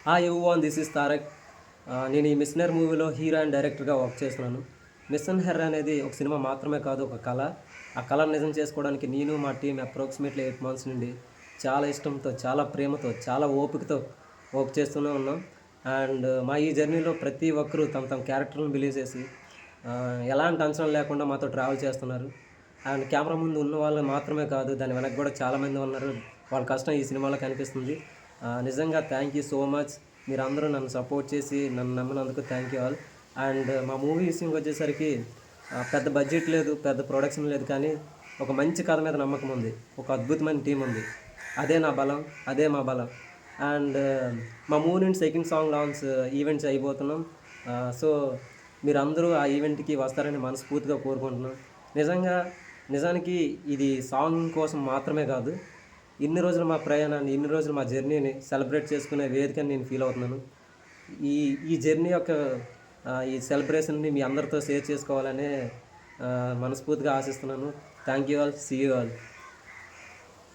Hi everyone, this is Tarak. నేను ఈ మిషనర్ మూవీలో హీరో అండ్ డైరెక్టర్గా వర్క్ చేస్తున్నాను. మిషన్ హెర్ అనేది ఒక సినిమా మాత్రమే కాదు, ఒక కళ. ఆ కళను నిజం చేసుకోవడానికి నేను మా టీం అప్రాక్సిమేట్లీ 8 months నుండి చాలా ఇష్టంతో, చాలా ప్రేమతో, చాలా ఓపికతో వర్క్ చేస్తూనే ఉన్నాం. అండ్ మా ఈ జర్నీలో ప్రతి ఒక్కరూ తమ తమ క్యారెక్టర్లను బిలీవ్ చేసి ఎలాంటి అంచనాలు లేకుండా మాతో ట్రావెల్ చేస్తున్నారు. అండ్ కెమెరా ముందు ఉన్న వాళ్ళు మాత్రమే కాదు, దాని వెనక కూడా చాలామంది ఉన్నారు. వాళ్ళ కష్టం ఈ సినిమాలో కనిపిస్తుంది. నిజంగా థ్యాంక్ యూ సో మచ్. మీరందరూ నన్ను సపోర్ట్ చేసి నన్ను నమ్మినందుకు థ్యాంక్ యూ ఆల్. అండ్ మా మూవీ విషయంకి వచ్చేసరికి పెద్ద బడ్జెట్ లేదు, పెద్ద ప్రొడక్షన్ లేదు, కానీ ఒక మంచి కథ మీద నమ్మకం ఉంది, ఒక అద్భుతమైన టీం ఉంది. అదే నా బలం, అదే మా బలం. అండ్ మా మూవీ నుండి సెకండ్ సాంగ్ లాంచ్ ఈవెంట్స్ అయిపోతున్నాం. సో మీరందరూ ఆ ఈవెంట్కి వస్తారని మనస్ఫూర్తిగా కోరుకుంటున్నాం. నిజానికి ఇది సాంగ్ కోసం మాత్రమే కాదు, ఇన్ని రోజులు మా ప్రయాణాన్ని, ఇన్ని రోజులు మా జర్నీని సెలబ్రేట్ చేసుకునే వేదికని నేను ఫీల్ అవుతున్నాను. ఈ ఈ జర్నీ యొక్క ఈ సెలబ్రేషన్ని మీ అందరితో షేర్ చేసుకోవాలనే మనస్ఫూర్తిగా ఆశిస్తున్నాను. Thank you all, see you all.